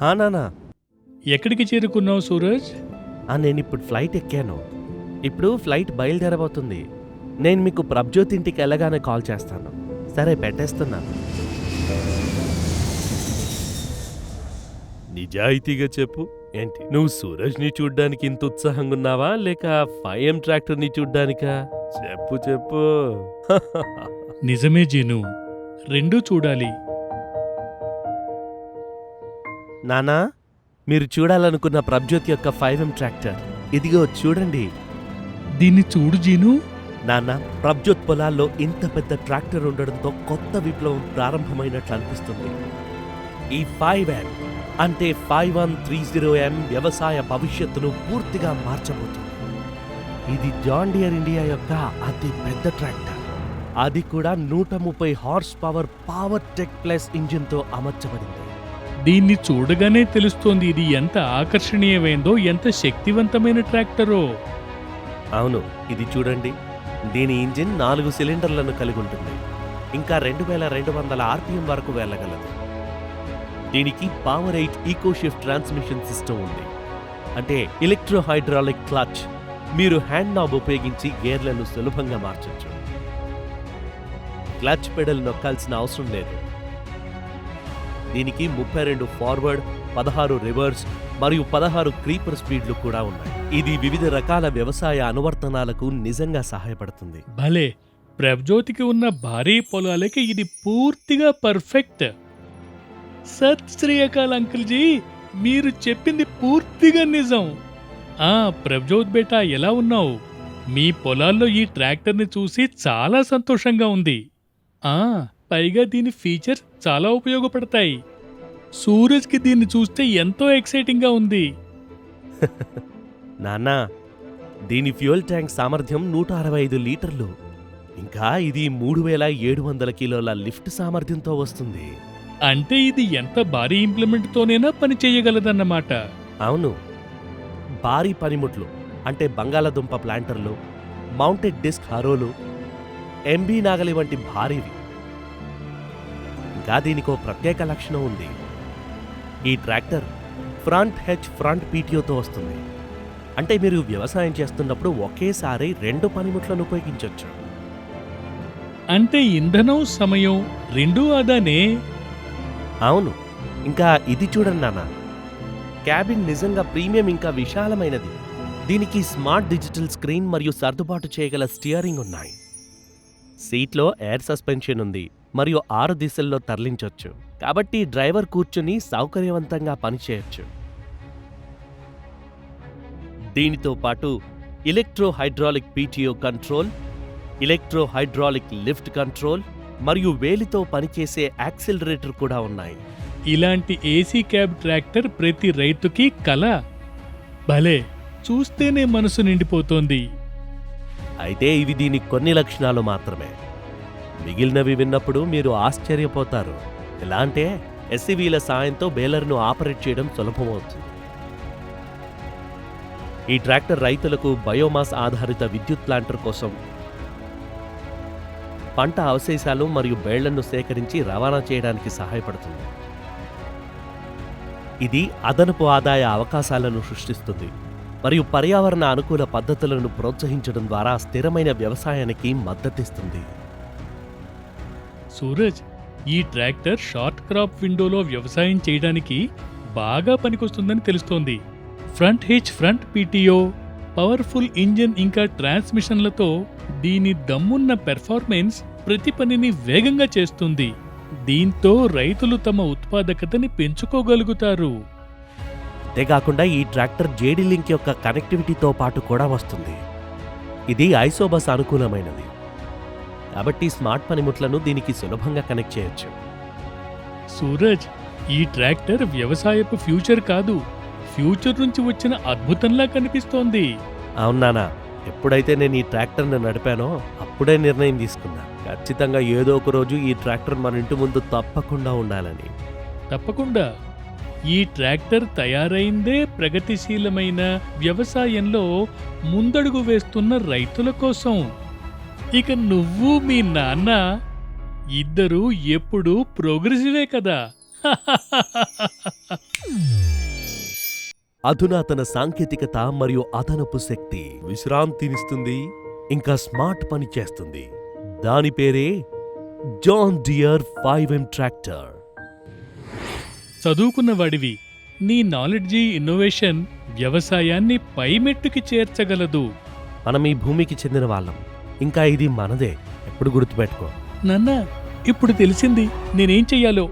నానా. ఎక్కడికి చేరుకున్నావు సూరజ్? నేనిప్పుడు ఫ్లైట్ ఎక్కాను. ఇప్పుడు ఫ్లైట్ బయలుదేరబోతుంది. నేను మీకు ప్రభ్జ్యోత్ ఇంటికి వెళ్ళగానే కాల్ చేస్తాను. సరే, పెట్టేస్తున్నాను. నిజాయితీగా చెప్పు, ఏంటి నువ్వు సూరజ్ని చూడ్డానికి ఇంత ఉత్సాహంగా ఉన్నావా, లేక 5M ట్రాక్టర్ని చూడ్డానికా? చెప్పు చెప్పు. నిజమే జీను, రెండూ చూడాలి. నానా, మీరు చూడాలనుకున్న ప్రభ్జ్యోత్ యొక్క 5M ట్రాక్టర్ ఇదిగో చూడండి. దీన్ని చూడు జీను. నాన్న, ప్రభ్జ్యోత్ పొలాల్లో ఇంత పెద్ద ట్రాక్టర్ ఉండడంతో కొత్త విప్లవం ప్రారంభమైనట్లు అనిపిస్తుంది. ఈ 5M అంటే 5130M వ్యవసాయ భవిష్యత్తును పూర్తిగా మార్చబోతుంది. ఇది జాన్ డియర్ ఇండియా యొక్క అతి పెద్ద ట్రాక్టర్. అది కూడా 130 హార్స్ పవర్ టెక్ ప్లస్ ఇంజిన్తో అమర్చబడింది. దీన్ని చూడగానే తెలుస్తోంది ఇది ఎంత ఆకర్షణీయమైందో, ఎంత శక్తివంతమైన ట్రాక్టరో. అవును, ఇది చూడండి. దీని ఇంజిన్ 4 సిలిండర్లను కలిగి ఉంటుంది. ఇంకా 2200 RPM వరకు వెళ్ళగలదు. దీనికి power 8 eco shift transmission system ఉంది. అంటే ఎలక్ట్రో హైడ్రాలిక్ క్లచ్. మీరు హ్యాండ్ నాబ్ ఉపయోగించి గేర్లను సులభంగా మార్చొచ్చు. క్లచ్ పెడల్ నొక్కాల్సిన అవసరం లేదు. దీనికి 32 ఫార్వర్డ్, 16 రివర్స్ మరియు 16 క్రీపర్ స్పీడ్లు కూడా ఉన్నాయి. ఇది వివిధ రకాల వ్యవసాయ అనువర్తనాలకు నిజంగా సహాయపడుతుంది. భలే, ప్రభ్జ్యోతికి ఉన్న భారీ పొలాలకి ఇది పూర్తిగా పర్ఫెక్ట్. సత్ శ్రీ అకాల్ అంకుల్ జీ, మీరు చెప్పింది పూర్తిగా నిజం. ప్రభ్జ్యోత్ బేటా, ఎలా ఉన్నావు? మీ పొలాల్లో ఈ ట్రాక్టర్ని చూసి చాలా సంతోషంగా ఉంది. పైగా దీని ఫీచర్స్ చాలా ఉపయోగపడతాయి. సూరజ్కి దీన్ని చూస్తే ఎంతో ఎక్సైటింగ్గా ఉంది. నాన్నా, దీని ఫ్యూయల్ ట్యాంక్ సామర్థ్యం 165 లీటర్లు. ఇంకా ఇది 3700 కిలోల లిఫ్ట్ సామర్థ్యంతో వస్తుంది. అంటే ఇది ఎంత భారీ ఇంప్లిమెంట్తోనైనా పని చేయగలదన్నమాట. అవును, భారీ పనిముట్లు అంటే బంగాళదుంప ప్లాంటర్లు, మౌంటెడ్ డిస్క్ హరోలు, ఎంబీ నాగలి వంటి భారీవి. ఇంకా దీనికో ప్రత్యేక లక్షణం ఉంది. ఈ ట్రాక్టర్ ఫ్రంట్ పీటీఓతో వస్తుంది. అంటే మీరు వ్యవసాయం చేస్తున్నప్పుడు ఒకేసారి 2 పనిముట్లను ఉపయోగించవచ్చు. అంటే ఇంధనం, సమయం రెండూ ఆదానే. అవును, ఇంకా ఇది చూడండి నాన్న. క్యాబిన్ నిజంగా ప్రీమియం, ఇంకా విశాలమైనది. దీనికి స్మార్ట్ డిజిటల్ స్క్రీన్ మరియు సర్దుబాటు చేయగల స్టియరింగ్ ఉన్నాయి. సీట్లో ఎయిర్ సస్పెన్షన్ ఉంది మరియు 6 దిశల్లో తరలించొచ్చు. కాబట్టి డ్రైవర్ కూర్చుని సౌకర్యవంతంగా పనిచేయొచ్చు. దీనితో పాటు electro hydraulic PTO control, electro hydraulic lift control మరియు వేలితో పనిచేసే యాక్సిలరేటర్ కూడా ఉన్నాయి. ఇలాంటి ఏసీ క్యాబ్ ట్రాక్టర్ ప్రతి రైతుకి కల. భలే, చూస్తేనే మనసు నిండిపోతోంది. అయితే ఇవి దీని కొన్ని లక్షణాలు మాత్రమే. మిగిలినవి విన్నప్పుడు మీరు ఆశ్చర్యపోతారు. ఎలా అంటే ఎస్సీవీల సాయంతో బేలర్ను ఆపరేట్ చేయడం సులభమవుతుంది. ఈ ట్రాక్టర్ రైతులకు బయోమాస్ ఆధారిత విద్యుత్ ప్లాంటర్ కోసం పంట అవశేషాలు మరియు బేళ్లను సేకరించి రవాణా చేయడానికి సహాయపడుతుంది. ఇది అదనపు ఆదాయ అవకాశాలను సృష్టిస్తుంది మరియు పర్యావరణ అనుకూల పద్ధతులను ప్రోత్సహించడం ద్వారా స్థిరమైన వ్యవసాయానికి మద్దతిస్తుంది. సూరజ్, ఈ ట్రాక్టర్ షార్ట్ క్రాప్ విండోలో వ్యవసాయం చేయడానికి బాగా పనికొస్తుందని తెలుస్తోంది. ఫ్రంట్ పీటీఓ, పవర్ఫుల్ ఇంజిన్ ఇంకా ట్రాన్స్మిషన్లతో దీని దమ్మున్న పెర్ఫార్మెన్స్ ప్రతి పనిని వేగంగా చేస్తుంది. దీంతో రైతులు తమ ఉత్పాదకతని పెంచుకోగలుగుతారు. అంతేకాకుండా ఈ ట్రాక్టర్ జేడీ లింక్ యొక్క కనెక్టివిటీతో పాటు కూడా వస్తుంది. ఇది ఐసోబస్ అనుకూలమైనది కాబట్టి స్మార్ట్ పనిముట్లను దీనికి సులభంగా కనెక్ట్ చేయొచ్చు. సూరజ్, ఈ ట్రాక్టర్ వ్యవసాయపు ఫ్యూచర్ కాదు, ఫ్యూచర్ నుంచి వచ్చిన అద్భుతంలా కనిపిస్తోంది. అవునానా, ఎప్పుడైతే నేను ఈ ట్రాక్టర్ను నడిపానో అప్పుడే నిర్ణయం తీసుకున్నా. ఖచ్చితంగా ఏదో ఒక రోజు ఈ ట్రాక్టర్ మన ఇంటి ముందు తప్పకుండా ఉండాలని. తప్పకుండా. ఈ ట్రాక్టర్ తయారైందే ప్రగతిశీలమైన వ్యవసాయంలో ముందడుగు వేస్తున్న రైతుల కోసం. ఇక నువ్వు మీ నాన్న ఇద్దరూ ఎప్పుడూ ప్రోగ్రెసివే కదా. అధునాతన సాంకేతికత మరియు అదనపు శక్తి విశ్రాంతినిస్తుంది, ఇంకా స్మార్ట్ పని చేస్తుంది. దాని పేరే జాన్ డియర్ 5M ట్రాక్టర్. చదువుకున్నవాడివి, నీ నాలెడ్జి ఇన్నోవేషన్ వ్యవసాయాన్ని పైమెట్టుకి చేర్చగలదు. మనం ఈ భూమికి చెందిన వాళ్ళం, ఇంకా ఇది మనదే. ఎప్పుడు గుర్తుపెట్టుకో. నాన్న, ఇప్పుడు తెలిసింది నేనేం చెయ్యాలో.